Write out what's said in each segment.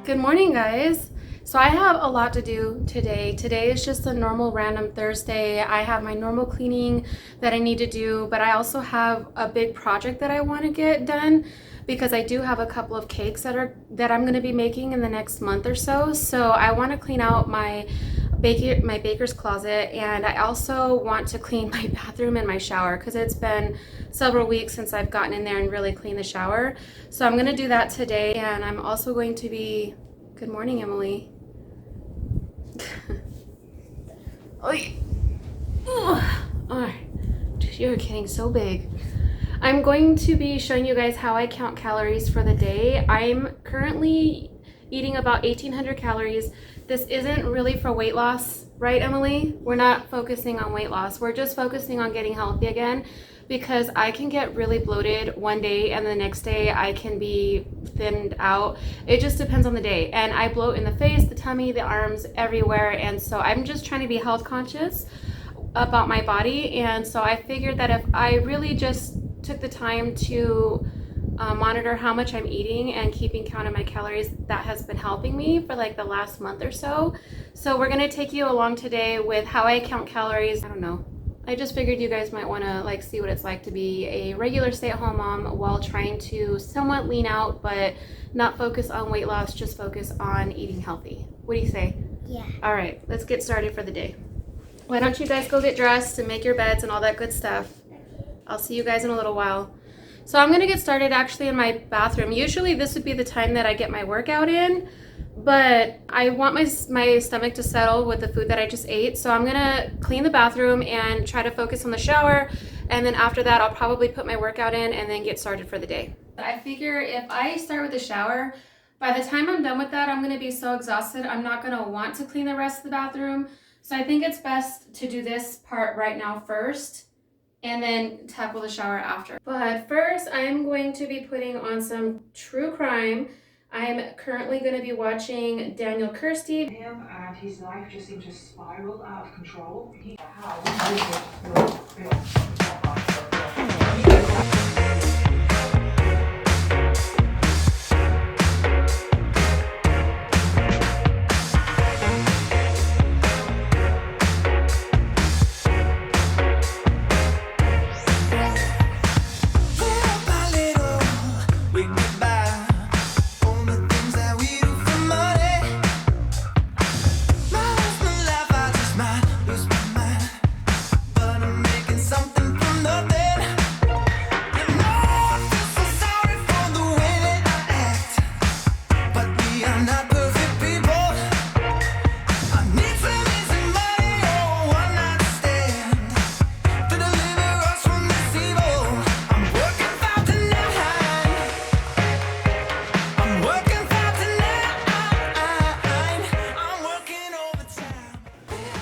Good morning, guys. So I have a lot to do today. Today is just a normal random Thursday. I have my normal cleaning that I need to do, but I also have a big project that I want to get done because I do have a couple of cakes that I'm going to be making in the next month or so. So I want to clean out my baker's closet, and I also want to clean my bathroom and my shower because it's been several weeks since I've gotten in there and really cleaned the shower. So I'm going to do that today, and I'm also going to be... Good morning, Emily. Oh, you're getting so big. I'm going to be showing you guys how I count calories for the day. I'm currently eating about 1,800 calories. This isn't really for weight loss, right, Emily? We're not focusing on weight loss. We're just focusing on getting healthy again, because I can get really bloated one day and the next day I can be thinned out. It just depends on the day. And I bloat in the face, the tummy, the arms, everywhere. And so I'm just trying to be health conscious about my body. And so I figured that if I really just took the time to monitor how much I'm eating and keeping count of my calories, that has been helping me for like the last month or so. So we're gonna take you along today with how I count calories. I don't know. I just figured you guys might want to like see what it's like to be a regular stay-at-home mom while trying to somewhat lean out, but not focus on weight loss, just focus on eating healthy. What do you say? Yeah. All right, let's get started for the day. Why don't you guys go get dressed and make your beds and all that good stuff. I'll see you guys in a little while. So I'm going to get started actually in my bathroom. Usually this would be the time that I get my workout in, but I want my stomach to settle with the food that I just ate. So I'm gonna clean the bathroom and try to focus on the shower. And then after that, I'll probably put my workout in and then get started for the day. I figure if I start with the shower, by the time I'm done with that, I'm gonna be so exhausted, I'm not gonna want to clean the rest of the bathroom. So I think it's best to do this part right now first and then tackle the shower after. But first, I'm going to be putting on some true crime. I'm currently going to be watching Daniel Kirsty. Him and his life just seemed to spiral out of control.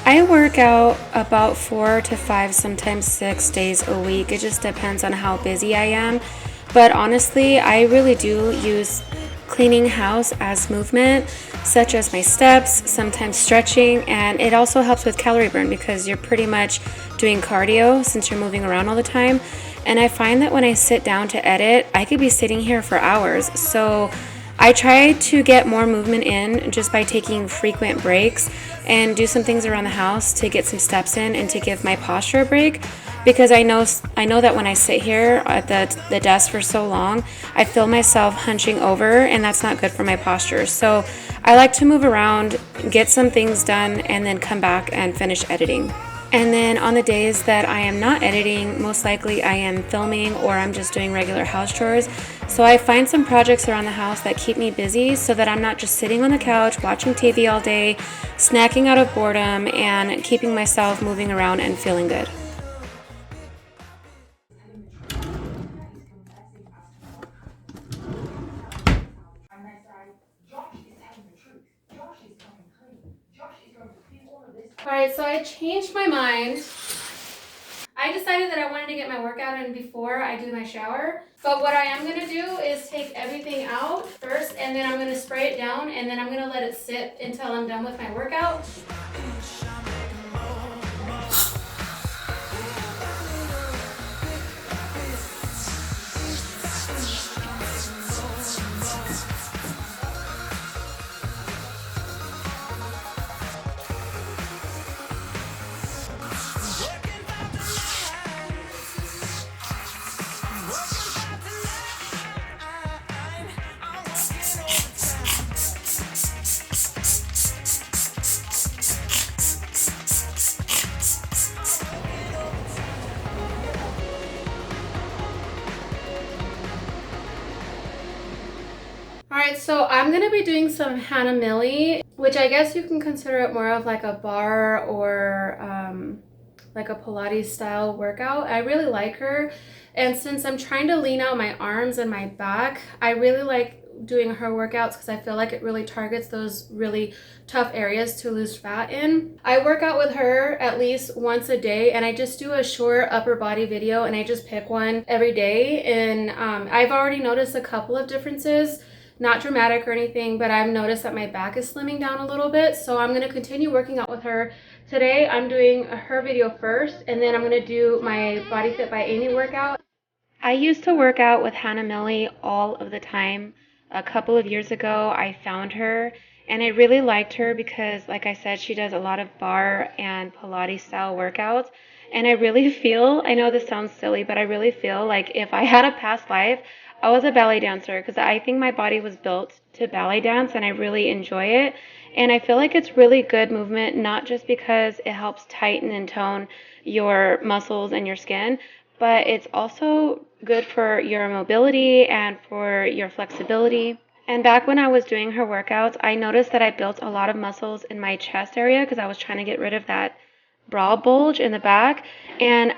I work out about 4 to 5, sometimes 6 days a week. It just depends on how busy I am. But honestly, I really do use cleaning house as movement, such as my steps, sometimes stretching, and it also helps with calorie burn because you're pretty much doing cardio since you're moving around all the time. And I find that when I sit down to edit, I could be sitting here for hours. So I try to get more movement in just by taking frequent breaks and do some things around the house to get some steps in and to give my posture a break, because I know that when I sit here at the desk for so long, I feel myself hunching over, and that's not good for my posture. So I like to move around, get some things done, and then come back and finish editing. And then on the days that I am not editing, most likely I am filming or I'm just doing regular house chores. So I find some projects around the house that keep me busy so that I'm not just sitting on the couch watching TV all day, snacking out of boredom, and keeping myself moving around and feeling good. Alright, so I changed my mind. I decided that I wanted to get my workout in before I do my shower. But what I am going to do is take everything out first, and then I'm going to spray it down, and then I'm going to let it sit until I'm done with my workout. Alright, so I'm going to be doing some Hannah Millie, which I guess you can consider it more of like a bar or like a Pilates style workout. I really like her, and since I'm trying to lean out my arms and my back, I really like doing her workouts because I feel like it really targets those really tough areas to lose fat in. I work out with her at least once a day, and I just do a short upper body video, and I just pick one every day, and I've already noticed a couple of differences. Not dramatic or anything, but I've noticed that my back is slimming down a little bit, so I'm going to continue working out with her. Today I'm doing her video first, and then I'm going to do my Body Fit by Amy workout. I used to work out with Hannah Millie all of the time. A couple of years ago I found her, and I really liked her because, like I said, she does a lot of bar and Pilates style workouts. And I really feel, I know this sounds silly, but I really feel like if I had a past life, I was a ballet dancer, because I think my body was built to ballet dance and I really enjoy it. And I feel like it's really good movement, not just because it helps tighten and tone your muscles and your skin, but it's also good for your mobility and for your flexibility. And back when I was doing her workouts, I noticed that I built a lot of muscles in my chest area because I was trying to get rid of that bra bulge in the back, and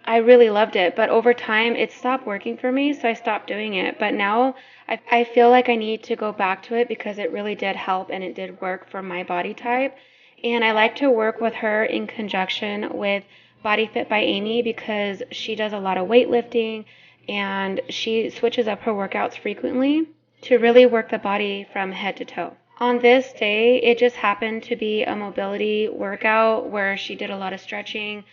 I really loved it, but over time it stopped working for me, so I stopped doing it. But now I feel like I need to go back to it because it really did help and it did work for my body type. And I like to work with her in conjunction with Body Fit by Amy because she does a lot of weightlifting and she switches up her workouts frequently to really work the body from head to toe. On this day, it just happened to be a mobility workout where she did a lot of stretching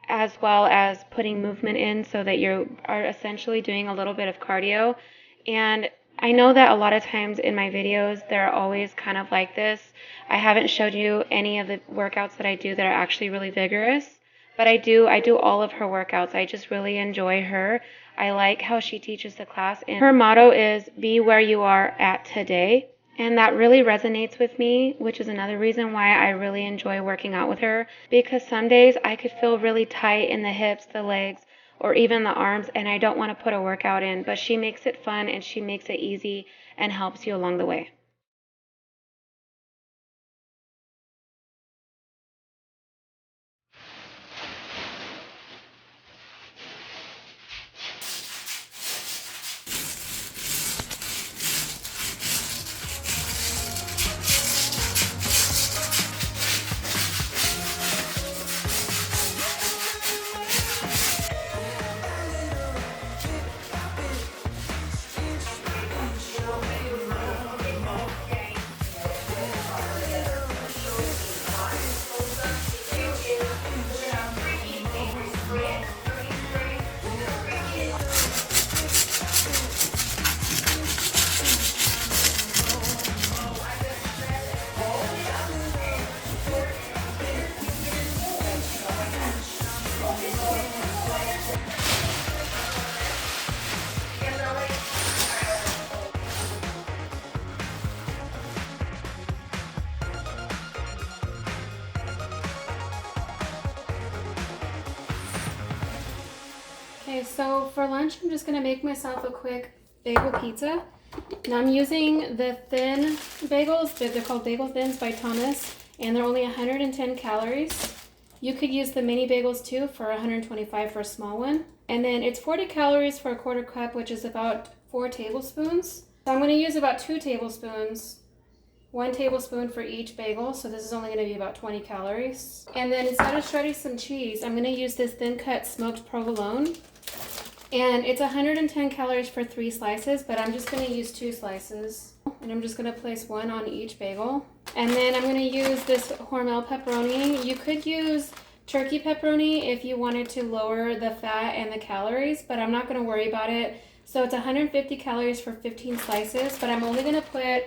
as well as putting movement in so that you are essentially doing a little bit of cardio. And I know that a lot of times in my videos, they're always kind of like this. I haven't showed you any of the workouts that I do that are actually really vigorous, but I do all of her workouts. I just really enjoy her. I like how she teaches the class, and her motto is be where you are at today. And that really resonates with me, which is another reason why I really enjoy working out with her, because some days I could feel really tight in the hips, the legs, or even the arms, and I don't want to put a workout in, but she makes it fun and she makes it easy and helps you along the way. Okay, so for lunch, I'm just gonna make myself a quick bagel pizza. Now I'm using the thin bagels. They're called Bagel Thins by Thomas, and they're only 110 calories. You could use the mini bagels too for 125 for a small one. And then it's 40 calories for a quarter cup, which is about 4 tablespoons. So I'm gonna use about 2 tablespoons. 1 tablespoon for each bagel, so this is only going to be about 20 calories. And then instead of shredding some cheese, I'm going to use this thin cut smoked provolone. And it's 110 calories for 3 slices, but I'm just going to use 2 slices. And I'm just going to place 1 on each bagel. And then I'm going to use this Hormel pepperoni. You could use turkey pepperoni if you wanted to lower the fat and the calories, but I'm not going to worry about it. So it's 150 calories for 15 slices, but I'm only going to put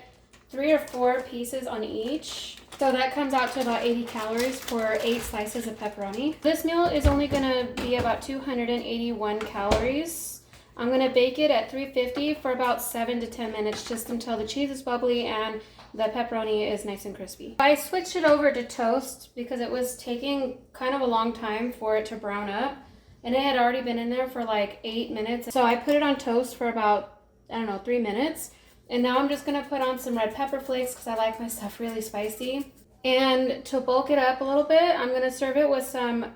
3 or 4 pieces on each. So that comes out to about 80 calories for 8 slices of pepperoni. This meal is only gonna be about 281 calories. I'm gonna bake it at 350 for about 7 to 10 minutes, just until the cheese is bubbly and the pepperoni is nice and crispy. I switched it over to toast because it was taking kind of a long time for it to brown up, and it had already been in there for like 8 minutes. So I put it on toast for about, I don't know, 3 minutes. And now I'm just gonna put on some red pepper flakes because I like my stuff really spicy. And to bulk it up a little bit, I'm gonna serve it with some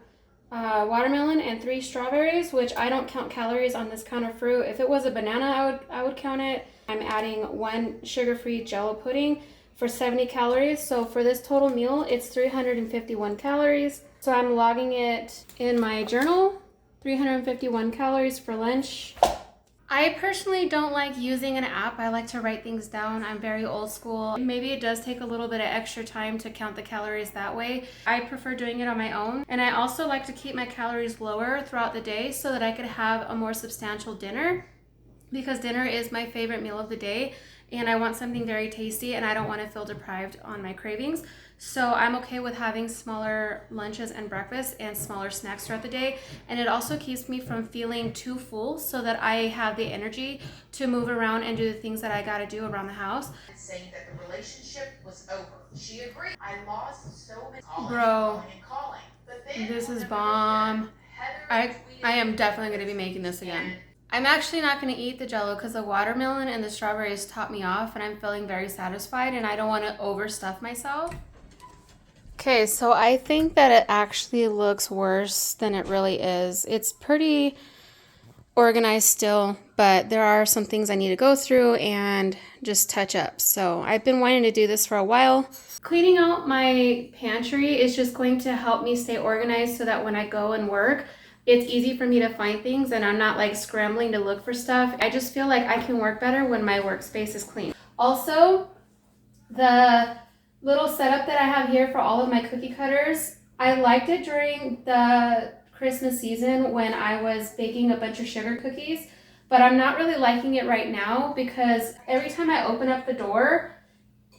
watermelon and 3 strawberries, which I don't count calories on this kind of fruit. If it was a banana, I would count it. I'm adding 1 sugar-free Jello pudding for 70 calories. So for this total meal, it's 351 calories. So I'm logging it in my journal, 351 calories for lunch. I personally don't like using an app. I like to write things down. I'm very old school. Maybe it does take a little bit of extra time to count the calories that way. I prefer doing it on my own. And I also like to keep my calories lower throughout the day so that I could have a more substantial dinner, because dinner is my favorite meal of the day and I want something very tasty and I don't want to feel deprived on my cravings. So I'm okay with having smaller lunches and breakfasts and smaller snacks throughout the day. And it also keeps me from feeling too full so that I have the energy to move around and do the things that I gotta do around the house. Saying that the relationship was over. She agreed. I lost so many Bro, calling. But then this is bomb. I am definitely gonna be making this again. I'm actually not going to eat the Jello because the watermelon and the strawberries top me off and I'm feeling very satisfied and I don't want to overstuff myself. Okay, so I think that it actually looks worse than it really is. It's pretty organized still, but there are some things I need to go through and just touch up. So I've been wanting to do this for a while. Cleaning out my pantry is just going to help me stay organized so that when I go and work, it's easy for me to find things and I'm not like scrambling to look for stuff. I just feel like I can work better when my workspace is clean. Also, the little setup that I have here for all of my cookie cutters, I liked it during the Christmas season when I was baking a bunch of sugar cookies, but I'm not really liking it right now because every time I open up the door,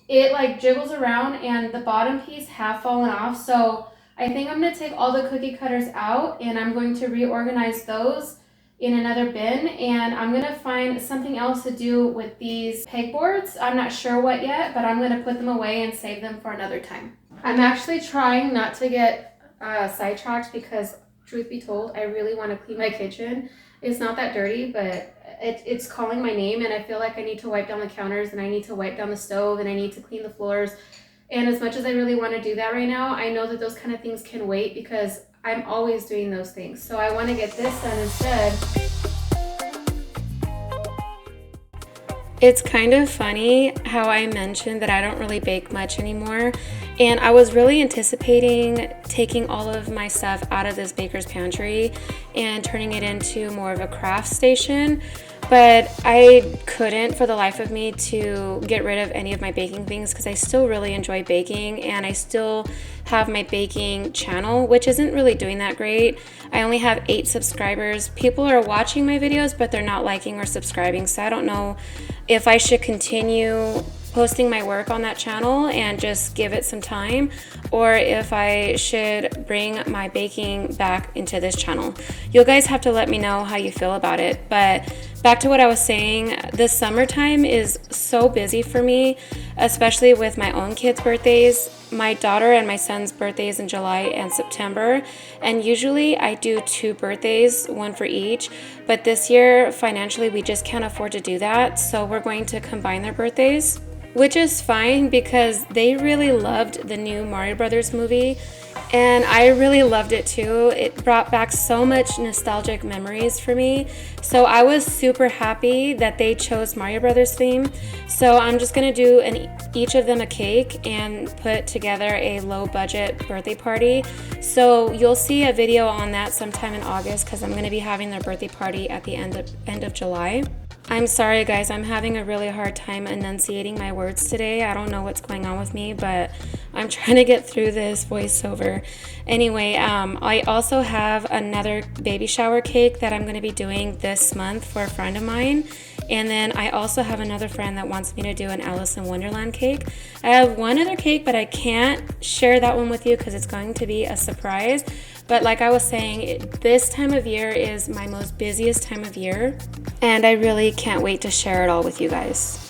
it like jiggles around and the bottom piece half fallen off. So I think I'm going to take all the cookie cutters out and I'm going to reorganize those in another bin, and I'm going to find something else to do with these pegboards. I'm not sure what yet, but I'm going to put them away and save them for another time. I'm actually trying not to get sidetracked because, truth be told, I really want to clean my kitchen. It's not that dirty, but it's calling my name and I feel like I need to wipe down the counters and I need to wipe down the stove and I need to clean the floors. And as much as I really want to do that right now, I know that those kind of things can wait because I'm always doing those things. So I want to get this done instead. It's kind of funny how I mentioned that I don't really bake much anymore. And I was really anticipating taking all of my stuff out of this baker's pantry and turning it into more of a craft station. But I couldn't for the life of me to get rid of any of my baking things because I still really enjoy baking and I still have my baking channel, which isn't really doing that great. I only have 8 subscribers. People are watching my videos, but they're not liking or subscribing. So I don't know if I should continue posting my work on that channel and just give it some time, or if I should bring my baking back into this channel. You guys have to let me know how you feel about it. But back to what I was saying, the summertime is so busy for me, especially with my own kids' birthdays. My daughter and my son's birthdays in July and September, and usually I do 2 birthdays, one for each, but this year financially we just can't afford to do that, so we're going to combine their birthdays, which is fine because they really loved the new Mario Brothers movie and I really loved it too. It brought back so much nostalgic memories for me. So I was super happy that they chose Mario Brothers theme. So I'm just gonna do each of them a cake and put together a low budget birthday party. So you'll see a video on that sometime in August because I'm gonna be having their birthday party at the end of July. I'm sorry guys, I'm having a really hard time enunciating my words today. I don't know what's going on with me, but I'm trying to get through this voiceover. Anyway, I also have another baby shower cake that I'm going to be doing this month for a friend of mine. And then I also have another friend that wants me to do an Alice in Wonderland cake. I have one other cake, but I can't share that one with you because it's going to be a surprise. But like I was saying, this time of year is my most busiest time of year, and I really can't wait to share it all with you guys.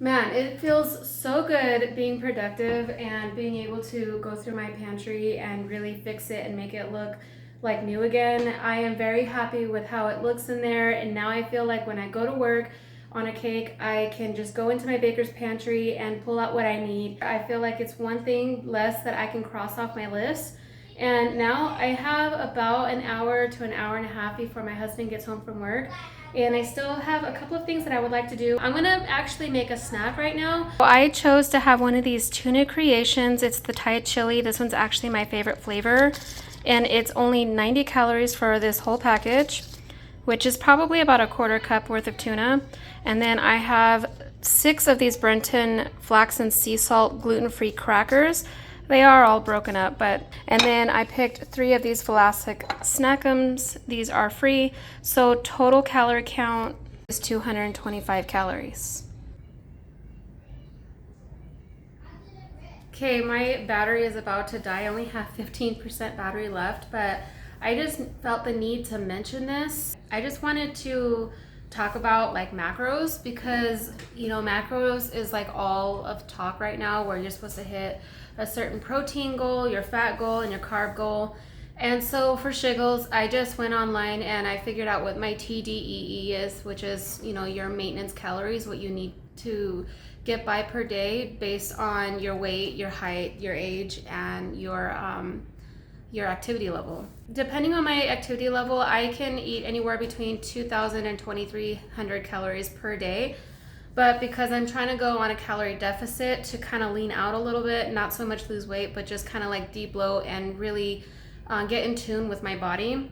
Man, it feels so good being productive and being able to go through my pantry and really fix it and make it look like new again. I am very happy with how it looks in there, and now I feel like when I go to work on a cake, I can just go into my baker's pantry and pull out what I need. I feel like it's one thing less that I can cross off my list. And now I have about an hour to an hour and a half before my husband gets home from work. And I still have a couple of things that I would like to do. I'm gonna actually make a snack right now. I chose to have one of these tuna creations. It's the Thai chili. This one's actually my favorite flavor. And it's only 90 calories for this whole package, which is probably about a quarter cup worth of tuna. And then I have 6 of these Brenton flax and sea salt gluten-free crackers. They are all broken up, and then I picked 3 of these Vlasic Snackums. These are free, so total calorie count is 225 calories. Okay, my battery is about to die. I only have 15% battery left, but I just felt the need to mention this. I just wanted to talk about like macros, because macros is like all of talk right now, where you're supposed to hit a certain protein goal, your fat goal, and your carb goal. And so for shiggles, I just went online and I figured out what my TDEE is, which is your maintenance calories, what you need to get by per day based on your weight, your height, your age, and your activity level. Depending on my activity level, I can eat anywhere between 2,000 and 2,300 calories per day. But because I'm trying to go on a calorie deficit to kind of lean out a little bit, not so much lose weight, but just kind of like de-bloat and really get in tune with my body,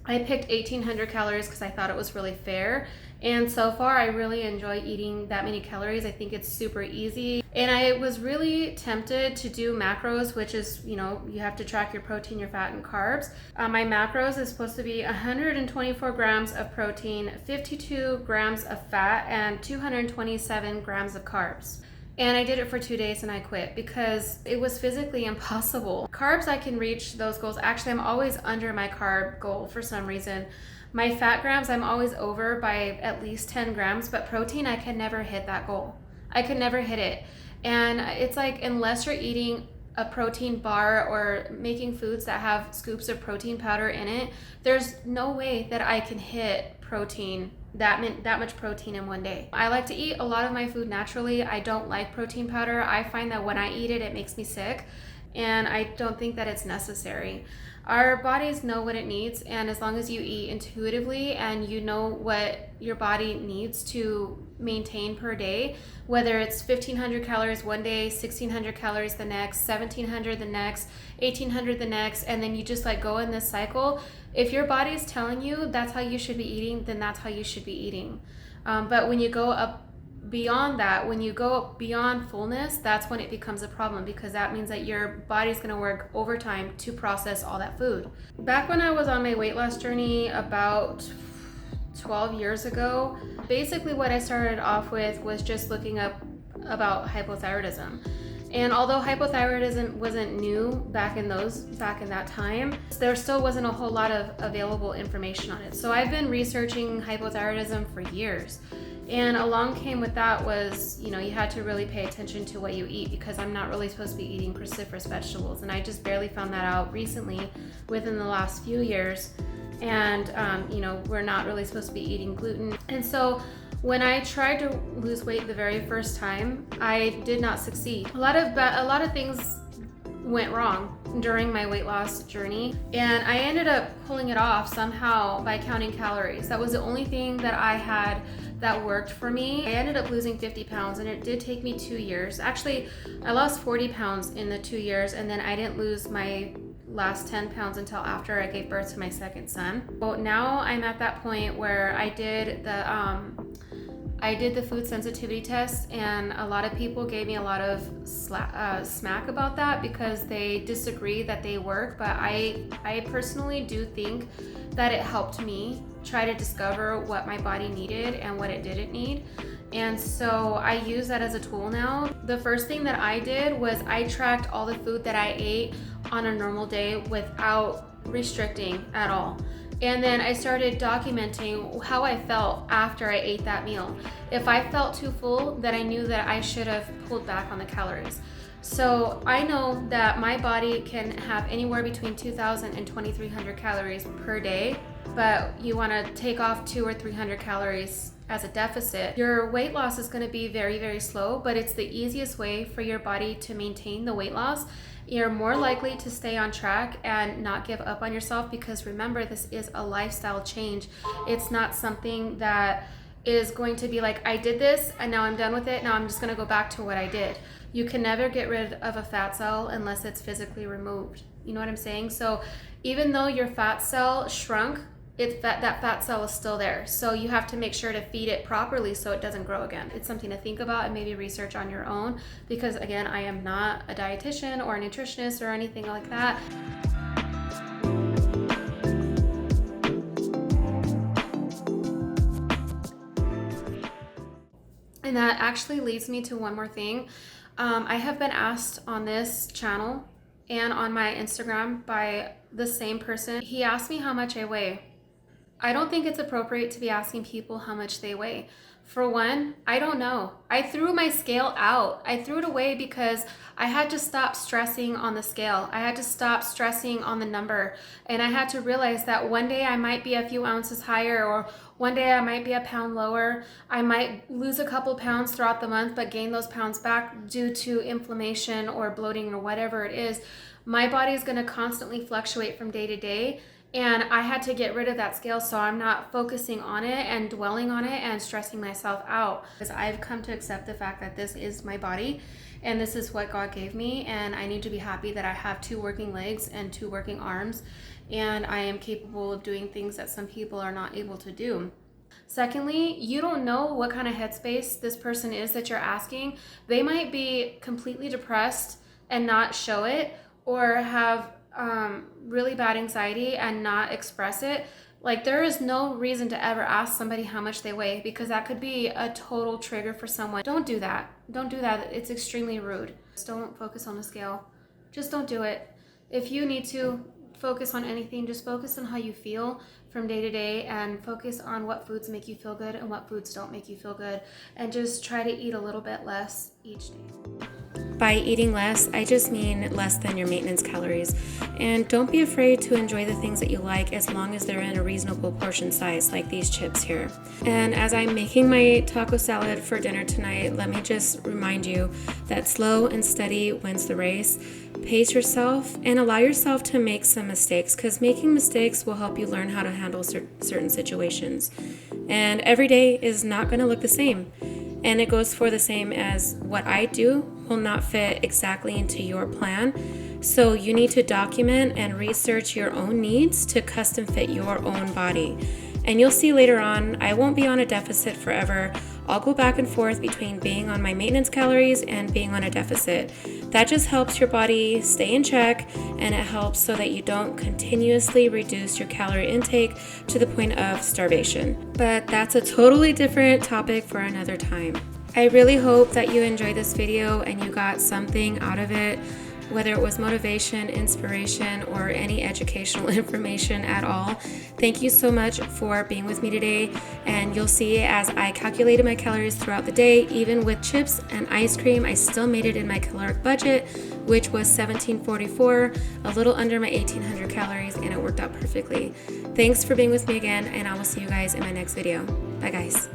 I picked 1,800 calories because I thought it was really fair. And so far, I really enjoy eating that many calories. I think it's super easy. And I was really tempted to do macros, which is, you have to track your protein, your fat, and carbs. My macros is supposed to be 124 grams of protein, 52 grams of fat, and 227 grams of carbs. And I did it for 2 days and I quit because it was physically impossible. Carbs, I can reach those goals. Actually, I'm always under my carb goal for some reason. My fat grams, I'm always over by at least 10 grams, but protein, I can never hit that goal. I could never hit it. And it's like, unless you're eating a protein bar or making foods that have scoops of protein powder in it, there's no way that I can hit protein, that much protein in one day. I like to eat a lot of my food naturally. I don't like protein powder. I find that when I eat it, it makes me sick, and I don't think that it's necessary. Our bodies know what it needs, and as long as you eat intuitively and you know what your body needs to maintain per day, whether it's 1,500 calories one day, 1,600 calories the next, 1,700 the next, 1,800 the next, and then you just like go in this cycle. If your body is telling you that's how you should be eating, then that's how you should be eating. But when you go up beyond that, when you go beyond fullness, that's when it becomes a problem, because that means that your body's going to work overtime to process all that food. Back when I was on my weight loss journey about 12 years ago, basically what I started off with was just looking up about hypothyroidism. And although hypothyroidism wasn't new back in that time, there still wasn't a whole lot of available information on it. So I've been researching hypothyroidism for years. And along came with that was, you had to really pay attention to what you eat, because I'm not really supposed to be eating cruciferous vegetables. And I just barely found that out recently within the last few years. And, we're not really supposed to be eating gluten. And so when I tried to lose weight the very first time, I did not succeed. A lot of things went wrong during my weight loss journey, and I ended up pulling it off somehow by counting calories. That was the only thing that I had that worked for me. I ended up losing 50 pounds, and it did take me 2 years. Actually, I lost 40 pounds in the 2 years, and then I didn't lose my last 10 pounds until after I gave birth to my second son. Well, now I'm at that point where I did the food sensitivity test, and a lot of people gave me a lot of smack about that because they disagree that they work, but I personally do think that it helped me try to discover what my body needed and what it didn't need. And so I use that as a tool now. The first thing that I did was I tracked all the food that I ate on a normal day without restricting at all. And then I started documenting how I felt after I ate that meal. If I felt too full, then I knew that I should have pulled back on the calories. So I know that my body can have anywhere between 2,000 and 2,300 calories per day, but you want to take off 200 or 300 calories as a deficit. Your weight loss is going to be very, very slow, but it's the easiest way for your body to maintain the weight loss. You're more likely to stay on track and not give up on yourself, because remember, this is a lifestyle change. It's not something that is going to be like, I did this and now I'm done with it, now I'm just going to go back to what I did. You can never get rid of a fat cell unless it's physically removed. You know what I'm saying? So even though your fat cell shrunk, that fat cell is still there. So you have to make sure to feed it properly so it doesn't grow again. It's something to think about and maybe research on your own, because again, I am not a dietitian or a nutritionist or anything like that. And that actually leads me to one more thing. I have been asked on this channel and on my Instagram by the same person. He asked me how much I weigh. I don't think it's appropriate to be asking people how much they weigh. For one, I don't know. I threw my scale out. I threw it away because I had to stop stressing on the scale. I had to stop stressing on the number. And I had to realize that one day I might be a few ounces higher, or one day I might be a pound lower. I might lose a couple pounds throughout the month, but gain those pounds back due to inflammation or bloating or whatever it is. My body is going to constantly fluctuate from day to day. And I had to get rid of that scale so I'm not focusing on it and dwelling on it and stressing myself out. Because I've come to accept the fact that this is my body and this is what God gave me, and I need to be happy that I have 2 working legs and 2 working arms, and I am capable of doing things that some people are not able to do. Secondly, you don't know what kind of headspace this person is that you're asking. They might be completely depressed and not show it, or have really bad anxiety and not express it. Like, there is no reason to ever ask somebody how much they weigh, because that could be a total trigger for someone. Don't do that. Don't do that. It's extremely rude. Just don't focus on the scale. Just don't do it. If you need to focus on anything, just focus on how you feel from day to day, and focus on what foods make you feel good and what foods don't make you feel good, and just try to eat a little bit less each day. By eating less, I just mean less than your maintenance calories. And don't be afraid to enjoy the things that you like, as long as they're in a reasonable portion size, like these chips here. And as I'm making my taco salad for dinner tonight, let me just remind you that slow and steady wins the race. Pace yourself and allow yourself to make some mistakes, because making mistakes will help you learn how to handle certain situations. And every day is not going to look the same. And it goes for the same as what I do will not fit exactly into your plan. So you need to document and research your own needs to custom fit your own body. And you'll see later on, I won't be on a deficit forever. I'll go back and forth between being on my maintenance calories and being on a deficit. That just helps your body stay in check, and it helps so that you don't continuously reduce your calorie intake to the point of starvation. But that's a totally different topic for another time. I really hope that you enjoyed this video and you got something out of it, whether it was motivation, inspiration, or any educational information at all. Thank you so much for being with me today, and you'll see as I calculated my calories throughout the day, even with chips and ice cream, I still made it in my caloric budget, which was 1744, a little under my 1800 calories, and it worked out perfectly. Thanks for being with me again, and I will see you guys in my next video. Bye guys.